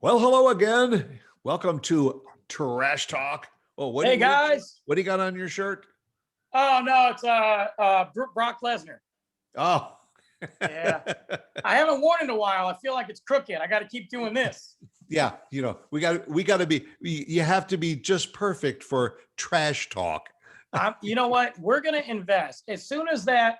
Well, hello again. Welcome to Trash Talk. Oh, Hey guys. what do you got on your shirt? Oh no, it's Brock Lesnar. Oh, Yeah. I haven't worn it in a while. I feel like it's crooked. I got to keep doing this. yeah. We got to be. You have to be just perfect for Trash Talk. You know what? We're gonna invest as soon as that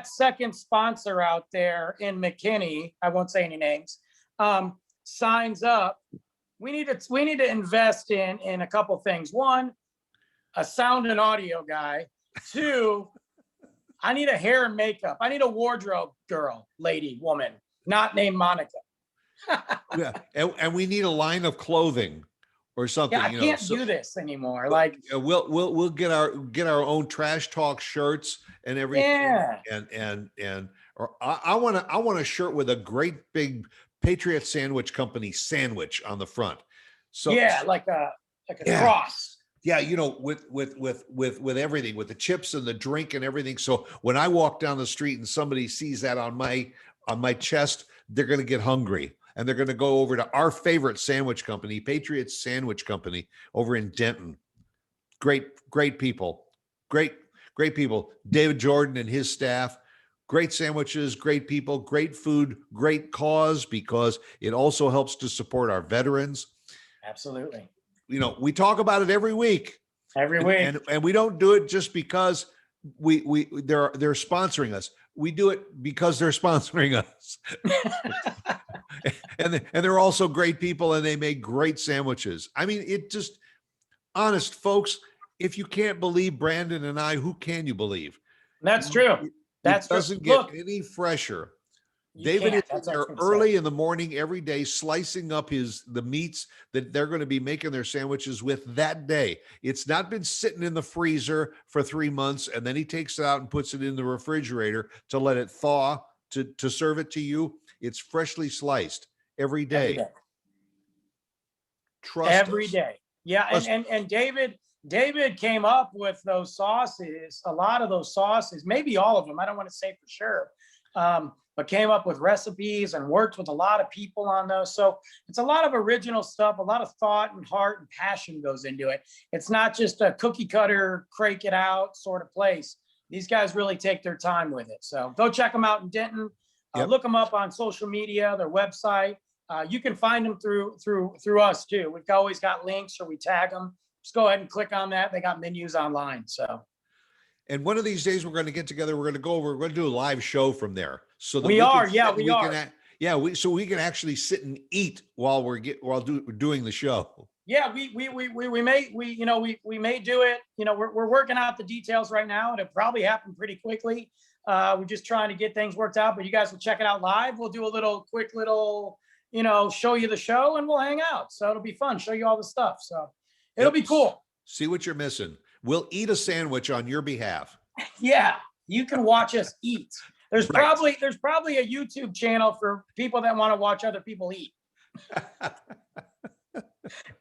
second sponsor out there in McKinney, I won't say any names, signs up. We need to invest in a couple things. One, a sound and audio guy. Two, I need a hair and makeup. I need a wardrobe girl, lady, woman, not named Monica. Yeah, and we need a line of clothing or something. Yeah, I can't do this anymore. Like, we'll get our own Trash Talk shirts and everything. yeah, And or I want a shirt with a great big Patriot Sandwich Company sandwich on the front. So yeah, like a Yeah. cross. yeah, with everything, with the chips and the drink and everything. So when I walk down the street and somebody sees that on my chest, they're going to get hungry and they're going to go over to our favorite sandwich company, Patriot Sandwich Company, over in Denton. Great people, great people. David Jordan and his staff. Great sandwiches, great people, great food, great cause, because it also helps to support our veterans. Absolutely. We talk about it every week. Every and, week. and we don't do it just because they're sponsoring us. We do it because they're sponsoring us. and they're also great people and they make great sandwiches. I mean, it just, honest folks, if you can't believe Brandon and I, who can you believe? That's true. That's It doesn't true. get any fresher. You David can't. is in That's what I there was gonna say. early in the morning every day, slicing up the meats that they're going to be making their sandwiches with that day. It's not been sitting in the freezer for 3 months, and then he takes it out and puts it in the refrigerator to let it thaw to serve it to you. It's freshly sliced every day. Every day. Trust Every us. day. Yeah, Trust- and David came up with those sauces, a lot of those sauces, maybe all of them. I don't want to say for sure. But came up with recipes and worked with a lot of people on those. So it's a lot of original stuff, a lot of thought and heart and passion goes into it. It's not just a cookie cutter, crank it out sort of place. These guys really take their time with it. So go check them out in Denton. Yep. Look them up on social media, their website. You can find them through us too. We've always got links or we tag them. Just go ahead and click on that. They got menus online. So And one of these days we're going to get together. We're going to do a live show from there. So that we are. can Yeah, sit- we are. so we can actually sit and eat while we're doing the show. Yeah, we may do it. We're working out the details right now. It'll probably happen pretty quickly. We're just trying to get things worked out, but you guys will check it out live. We'll do a quick little, show you the show and we'll hang out. So it'll be fun. Show you all the stuff. So it'll be cool. See what you're missing. We'll eat a sandwich on your behalf. Yeah, you can watch us eat. There's Right. probably a YouTube channel for people that want to watch other people eat.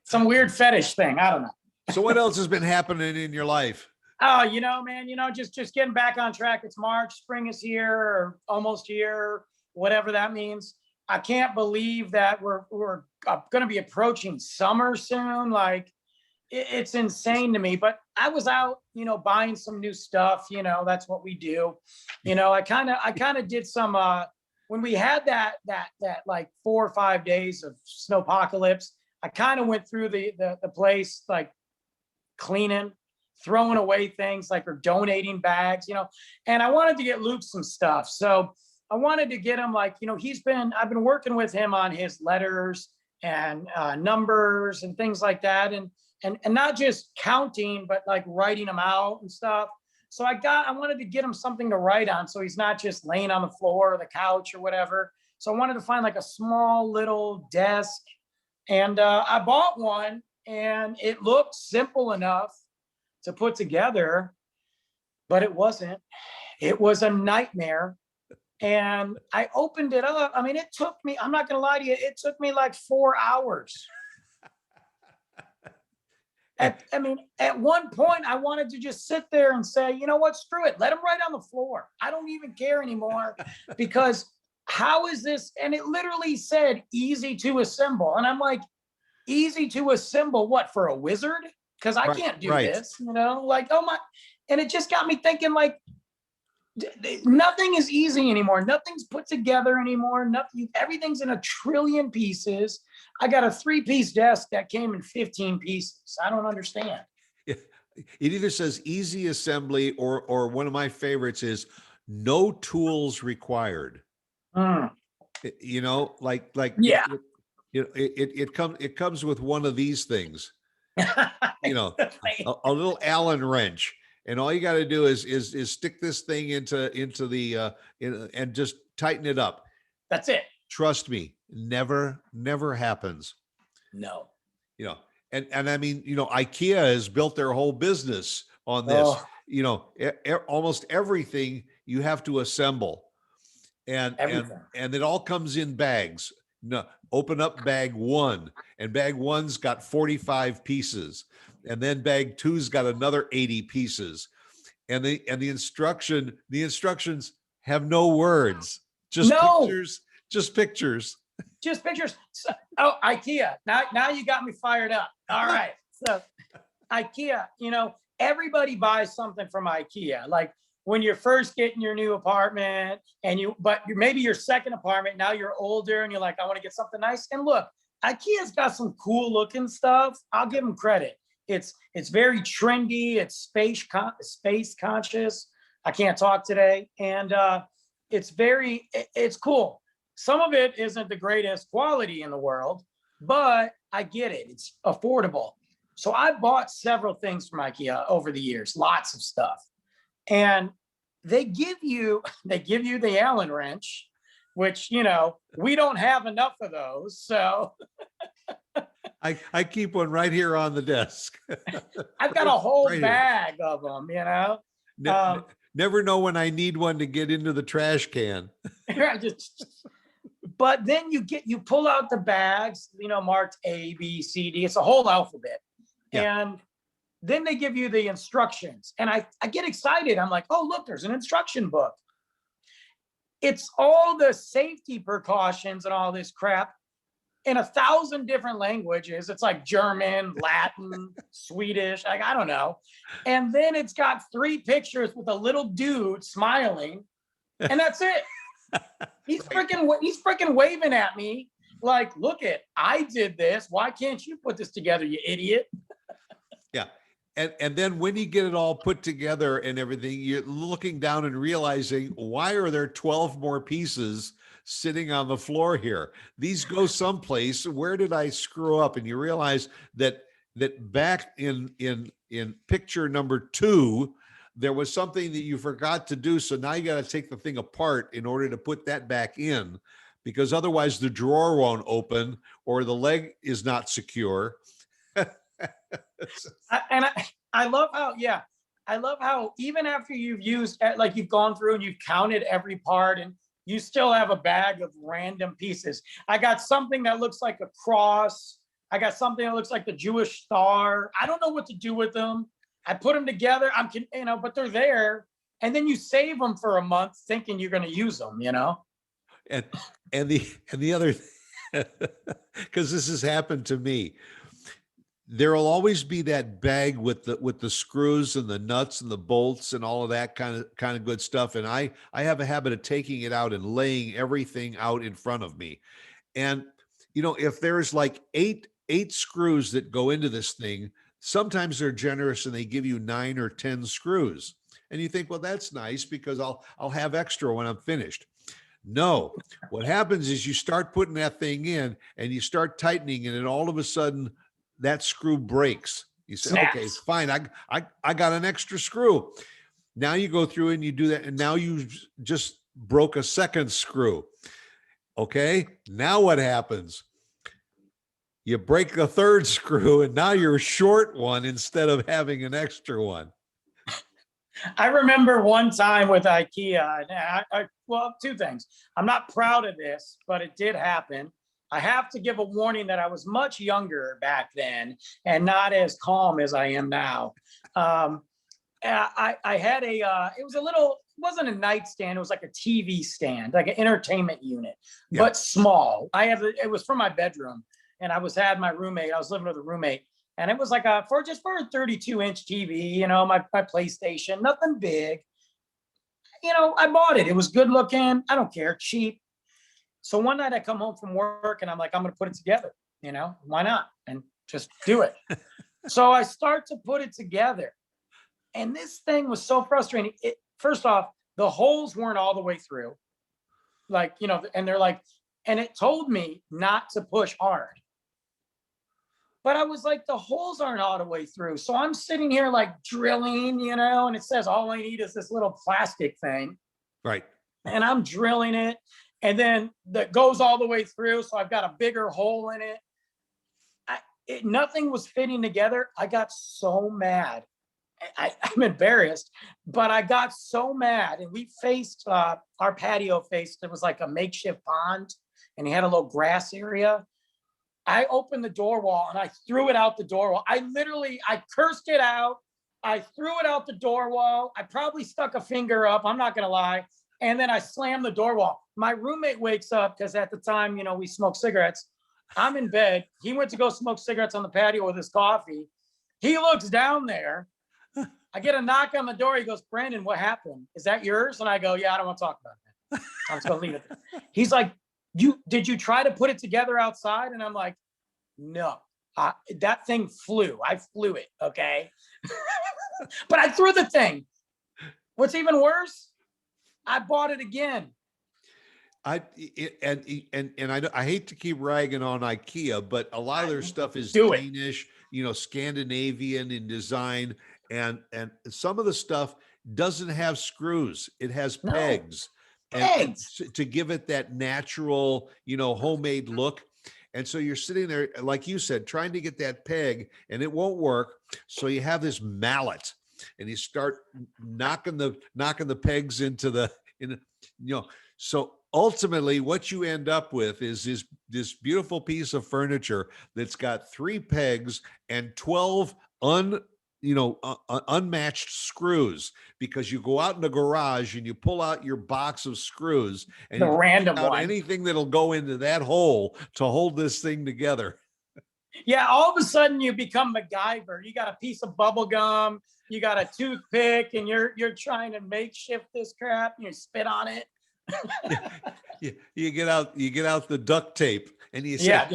Some weird fetish thing. I don't know. So what else has been happening in your life? Oh, man, just getting back on track. It's March, spring is here, or almost here, whatever that means. I can't believe that we're going to be approaching summer soon. Like, it's insane to me. But I was out, buying some new stuff. That's what we do. I kind of did some. When we had that like 4 or 5 days of snowpocalypse, I kind of went through the place, like cleaning, throwing away things, like, or donating bags, and I wanted to get Luke some stuff. So I wanted to get him, like, I've been working with him on his letters and numbers and things like that. And not just counting, but like writing them out and stuff. So I wanted to get him something to write on. So he's not just laying on the floor or the couch or whatever. So I wanted to find like a small little desk. And I bought one and it looked simple enough to put together, but it wasn't. It was a nightmare. And I opened it up. I mean, it took me, I'm not going to lie to you, it took me like 4 hours. At one point, I wanted to just sit there and say, you know what, screw it. Let him write on the floor. I don't even care anymore because how is this? And it literally said easy to assemble. And I'm like, easy to assemble what, for a wizard? Because I Right, can't do right. this, like, oh my. And it just got me thinking, like, nothing is easy anymore. Nothing's put together anymore. Nothing, everything's in a trillion pieces. I got a 3-piece desk that came in 15 pieces. I don't understand. It either says easy assembly, or one of my favorites is no tools required. Mm. You know, like Yeah. it comes with one of these things, you know, a little Allen wrench, and all you got to do is stick this thing into the and just tighten it up. That's it. Trust me, never happens. No. You know, and I mean, you know, IKEA has built their whole business on this. Oh, You know, almost everything you have to assemble, and everything. it all comes in bags. No, open up bag 1, and bag 1's got 45 pieces, and then bag 2's got another 80 pieces, and the instructions have no words, just No. pictures, just pictures. Just pictures. So, oh, IKEA. Now you got me fired up. All right. So IKEA, everybody buys something from IKEA. Like when you're first getting your new apartment but maybe your second apartment, now you're older and you're like, I want to get something nice. And look, IKEA's got some cool looking stuff. I'll give them credit. It's very trendy. It's space conscious. I can't talk today. And it's cool. Some of it isn't the greatest quality in the world, but I get it. It's affordable. So I bought several things from IKEA over the years, lots of stuff. And they give you the Allen wrench, which, we don't have enough of those. So I keep one right here on the desk. I've got a whole Right here. bag of them, Never know when I need one to get into the trash can. But then you pull out the bags, marked A, B, C, D. It's a whole alphabet. Yeah. And then they give you the instructions. And I get excited. I'm like, oh, look, there's an instruction book. It's all the safety precautions and all this crap in 1,000 different languages. It's like German, Latin, Swedish, like, I don't know. And then it's got 3 pictures with a little dude smiling, and that's it. He's freaking waving at me like, look I did this. Why can't you put this together, you idiot? Yeah. And then when you get it all put together and everything, you're looking down and realizing, why are there 12 more pieces sitting on the floor here? These go someplace. Where did I screw up? And you realize that back in picture number 2, there was something that you forgot to do. So now you got to take the thing apart in order to put that back in, because otherwise the drawer won't open or the leg is not secure. I love how even after you've gone through and you've counted every part and you still have a bag of random pieces. I got something that looks like a cross. I got something that looks like the Jewish star. I don't know what to do with them. I put them together. But they're there. And then you save them for a month thinking you're going to use them, And the other, because this has happened to me, there will always be that bag with the screws and the nuts and the bolts and all of that kind of good stuff. And I have a habit of taking it out and laying everything out in front of me. And if there's like eight screws that go into this thing, sometimes they're generous and they give you 9 or 10 screws. And you think, well, that's nice because I'll have extra when I'm finished. No, what happens is you start putting that thing in and you start tightening, and then all of a sudden that screw breaks. You say, Snaps. okay, fine. I got an extra screw. Now you go through and you do that. And now you just broke a second screw. Okay. Now what happens? You break the third screw and now you're short one instead of having an extra one. I remember one time with IKEA, well, 2 things. I'm not proud of this, but it did happen. I have to give a warning that I was much younger back then and not as calm as I am now. I had it was a little wasn't a nightstand. It was like a TV stand, like an entertainment unit, Yeah. but small. It was for my bedroom, and I was living with a roommate, and it was like for a 32-inch TV, my PlayStation, nothing big. I bought it. It was good looking. I don't care, cheap. So one night I come home from work and I'm like, I'm going to put it together. Why not? And just do it. So I start to put it together. And this thing was so frustrating. First off, the holes weren't all the way through. And they're like, and it told me not to push hard. But I was like, the holes aren't all the way through. So I'm sitting here like drilling, and it says all I need is this little plastic thing. Right. And I'm drilling it. And then that goes all the way through. So I've got a bigger hole in it. Nothing was fitting together. I got so mad. I'm embarrassed, but I got so mad. And we faced, our patio it was like a makeshift pond, and he had a little grass area. I opened the door wall and I threw it out the door wall. I cursed it out. I threw it out the door wall. I probably stuck a finger up. I'm not going to lie. And then I slammed the door wall. My roommate wakes up because at the time, we smoked cigarettes. I'm in bed. He went to go smoke cigarettes on the patio with his coffee. He looks down there. I get a knock on the door. He goes, Brandon, what happened? Is that yours? And I go, yeah, I don't want to talk about that. I'm just going to leave it. He's like, did you try to put it together outside? And I'm like, no, that thing flew. I flew it. Okay. But I threw the thing. What's even worse, I bought it again. I hate to keep ragging on Ikea, but a lot of their stuff is Do it. Danish, Scandinavian in design, and some of the stuff doesn't have screws; it has No. pegs, and to give it that natural, homemade look. And so you're sitting there, like you said, trying to get that peg, and it won't work. So you have this mallet, and you start knocking the pegs into So ultimately, what you end up with is this beautiful piece of furniture that's got 3 pegs and 12 unmatched screws, because you go out in the garage and you pull out your box of screws and The you random out one. anything that'll go into that hole to hold this thing together. Yeah, all of a sudden you become MacGyver. You got a piece of bubble gum, you got a toothpick, and you're trying to makeshift this crap, and you spit on it. You get out the duct tape and you say,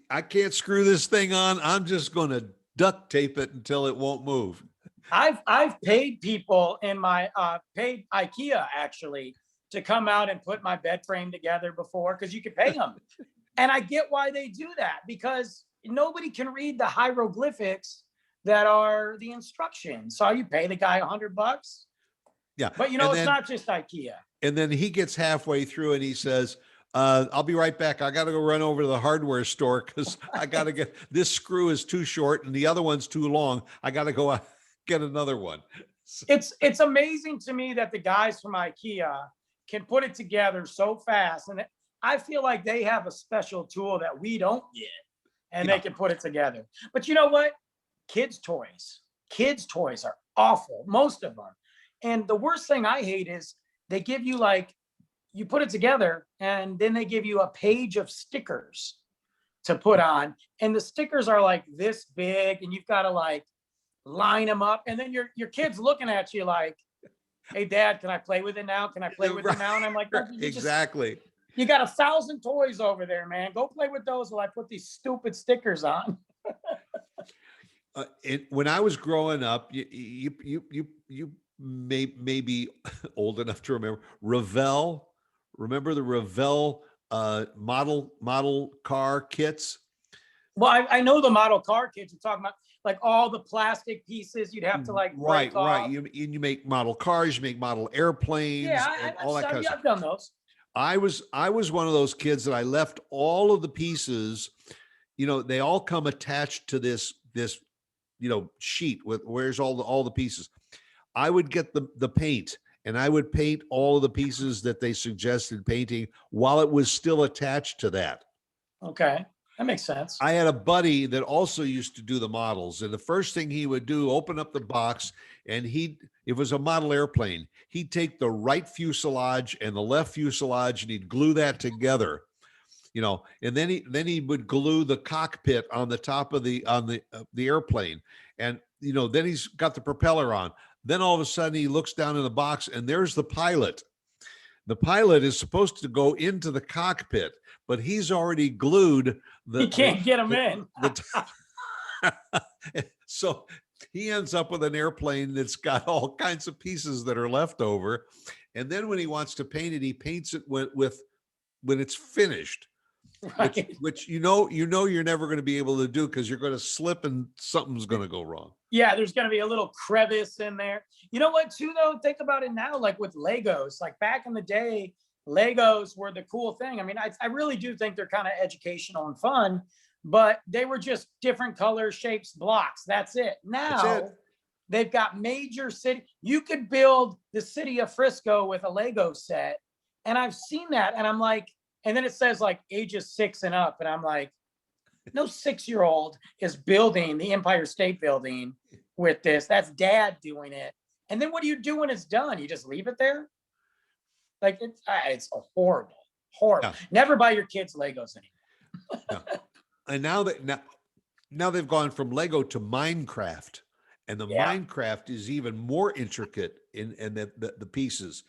I can't screw this thing on. I'm just going to duct tape it until it won't move. I've paid people in my paid Ikea actually to come out and put my bed frame together before, because you could pay them. And I get why they do that, because nobody can read the hieroglyphics that are the instructions. So you pay the guy $100. Yeah. But it's not just Ikea. And then he gets halfway through and he says, I'll be right back. I got to go run over to the hardware store because I got to get this screw is too short and the other one's too long. I got to go get another one. So. It's amazing to me that the guys from Ikea can put it together so fast. And I feel like they have a special tool that we don't get, and they can put it together. But you know what? Kids' toys are awful, most of them. And the worst thing I hate is they give you you put it together and then they give you a page of stickers to put on. And the stickers are like this big and you've got to line them up. And then your kid's looking at you like, hey, Dad, can I play with it now? Can I play with it now? And I'm like, exactly. You got 1,000 toys over there, man. Go play with those while I put these stupid stickers on. When I was growing up, you may be old enough to remember Revell. Remember the Revell model car kits? Well, I know the model car kits. You're talking about all the plastic pieces you'd have to break off. Right. You make model cars, you make model airplanes, and all that kind of stuff. I've done those. I was one of those kids that I left all of the pieces. They all come attached to this sheet with where's all the pieces. I would get the paint and I would paint all of the pieces that they suggested painting while it was still attached to that. Okay. That makes sense. I had a buddy that also used to do the models, and the first thing he would do, open up the box, and it was a model airplane. He'd take the right fuselage and the left fuselage, and he'd glue that together, and then he would glue the cockpit on the top of the airplane, and then he's got the propeller on. Then all of a sudden he looks down in the box, and there's the pilot. The pilot is supposed to go into the cockpit, but he's already glued You can't get him in. So he ends up with an airplane that's got all kinds of pieces that are left over. And then when he wants to paint it, he paints it when it's finished, Right. which you're never going to be able to do, because you're going to slip and something's going to go wrong. Yeah, there's going to be a little crevice in there. You know what, too, though? Think about it now, like with Legos. Like back in the day, Legos were the cool thing. I mean, I really do think they're kind of educational and fun, but they were just different colors, shapes, blocks. That's it. Now, they've got major city. You could build the city of Frisco with a Lego set. And I've seen that. And I'm like, and then it says like ages 6 and up. And I'm like, no 6-year-old is building the Empire State Building with this. That's dad doing it. And then what do you do when it's done? You just leave it there? Like it's horrible. Yeah. Never buy your kids Legos anymore. Yeah. And now they've gone from Lego to Minecraft, and the Minecraft is even more intricate in the pieces.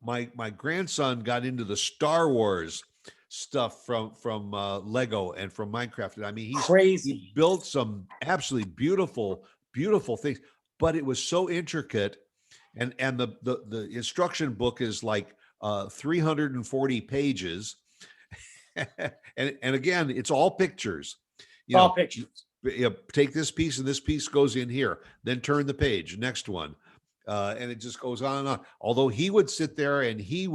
My grandson got into the Star Wars stuff from Lego and from Minecraft. And I mean, he's crazy. He built some absolutely beautiful things, but it was so intricate. And the instruction book is like 340 pages. and again, it's all pictures. All pictures. Take this piece and this piece goes in here, then turn the page, next one. And it just goes on and on. Although he would sit there and he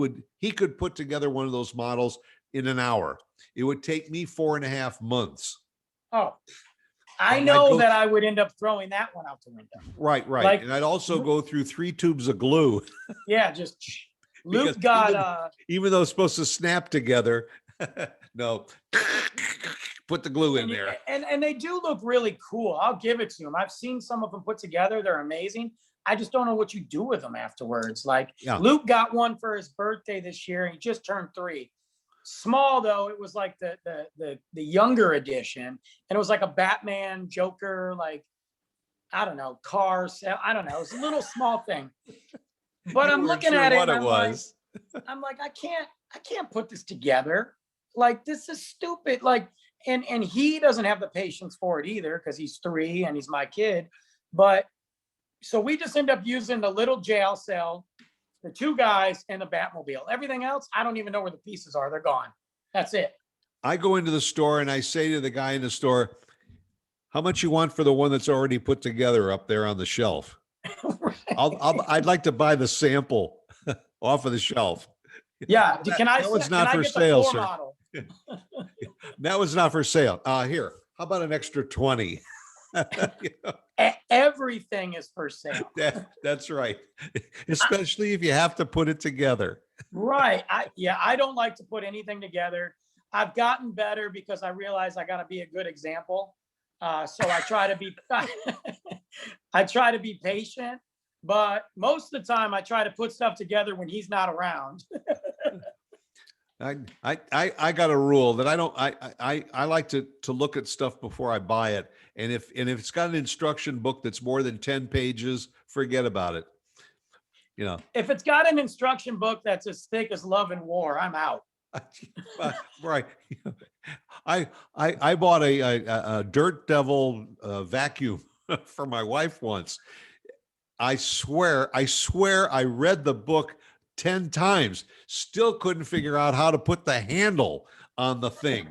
could put together one of those models in an hour. It would take me 4.5 months. Oh, I know that I would end up throwing that one out the window. Right. Like, and I'd also go through 3 tubes of glue. Yeah, just Luke got even though it's supposed to snap together. No, put the glue in there. And they do look really cool. I'll give it to them. I've seen some of them put together. They're amazing. I just don't know what you do with them afterwards. Like Luke got one for his birthday this year. He just turned 3. Small though, it was like the younger edition, and it was like a Batman, Joker, like I don't know, cars. I don't know. It's a little small thing, but I'm looking at it. And I'm like, I can't put this together. Like this is stupid. Like, and he doesn't have the patience for it either because he's 3 and he's my kid. But so we just end up using the little jail cell, the 2 guys, and the Batmobile. Everything else, I don't even know where the pieces are. They're gone. That's it. I go into the store and I say to the guy in the store, how much you want for the one that's already put together up there on the shelf? Right. I'd like to buy the sample off of the shelf. Yeah. That one's not for sale, sir. That one's not for sale. Here, how about an extra 20? Everything is for sale. That's right. Especially if you have to put it together. Right. I don't like to put anything together. I've gotten better because I realize I got to be a good example. So I try to be, I try to be patient, but most of the time I try to put stuff together when he's not around. I got a rule that I like to look at stuff before I buy it. And if it's got an instruction book that's more than 10 pages, forget about it. If it's got an instruction book that's as thick as Love and War, I'm out. Right. I bought a Dirt Devil vacuum for my wife once. I swear I read the book 10 times, still couldn't figure out how to put the handle on the thing.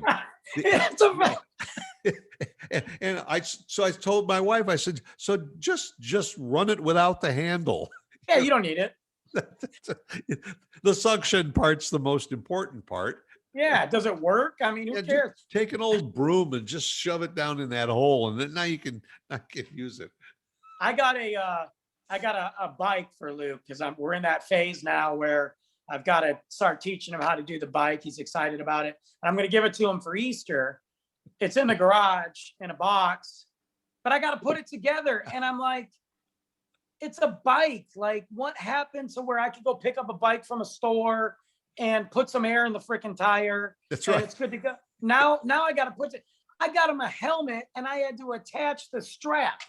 And I told my wife, I said, so just run it without the handle. Yeah, you don't need it. The suction part's the most important part. Yeah, does it work? I mean, who cares? Take an old broom and just shove it down in that hole, and then now you can use it. I got a bike for Luke because we're in that phase now where I've got to start teaching him how to do the bike. He's excited about it. And I'm going to give it to him for Easter. it's in the garage in a box, but I got to put it together. And I'm like, it's a bike. Like, what happened to where I could go pick up a bike from a store and put some air in the freaking tire? That's and right. it's good to go. Now I got to I got him a helmet and I had to attach the strap.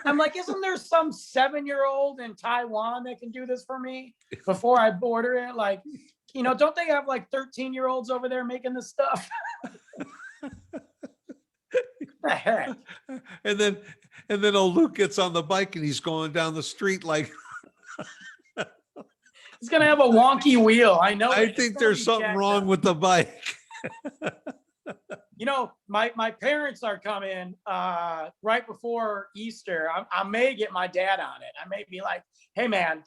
I'm like, isn't there some 7-year-old in Taiwan that can do this for me before I order it? Like, don't they have like 13-year-olds over there making this stuff? What the heck? And then old Luke gets on the bike and he's going down the street like, It's gonna have a wonky wheel. I know. I think there's something wrong with the bike. My parents are coming right before Easter. I may get my dad on it. I may be like, hey man,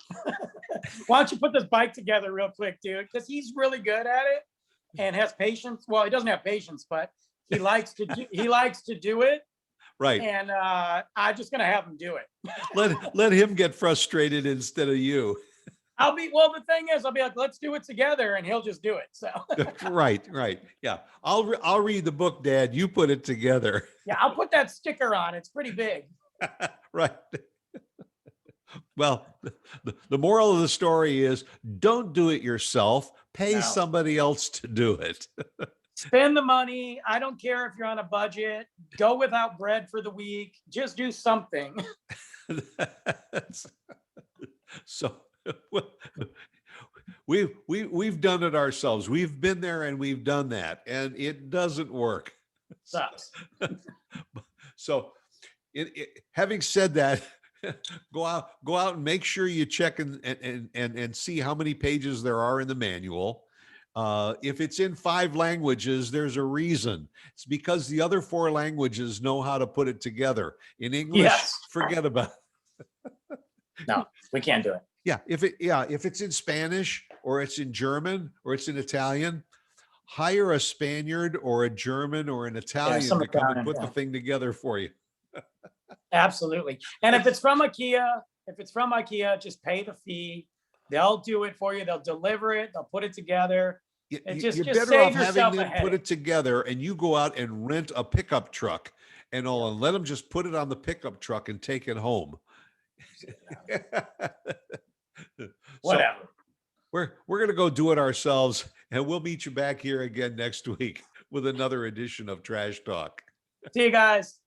why don't you put this bike together real quick, dude? Because he's really good at it and has patience. Well, he doesn't have patience, but he likes to do it. Right. And I'm just gonna have him do it. Let him get frustrated instead of you. The thing is, I'll be like, let's do it together, and he'll just do it. So Right. Yeah. I'll read the book, Dad. You put it together. yeah, I'll put that sticker on. It's pretty big. Right. Well, the moral of the story is don't do it yourself. Pay somebody else to do it. Spend the money. I don't care if you're on a budget. Go without bread for the week. Just do something. So we've done it ourselves. We've been there and we've done that, and it doesn't work. Sucks. So having said that, go out and make sure you check and see how many pages there are in the manual. If it's in 5 languages, there's a reason. It's because the other 4 languages know how to put it together. In English, forget about it. No, we can't do it. Yeah, if it's in Spanish or it's in German or it's in Italian, hire a Spaniard or a German or an Italian to come and put the thing together for you. Absolutely. And if it's from Ikea, just pay the fee. They'll do it for you. They'll deliver it. They'll put it together. You're better off having them put it together, and you go out and rent a pickup truck and all, and let them just put it on the pickup truck and take it home. Whatever. So we're gonna go do it ourselves, and we'll meet you back here again next week with another edition of Trash Talk. See you guys.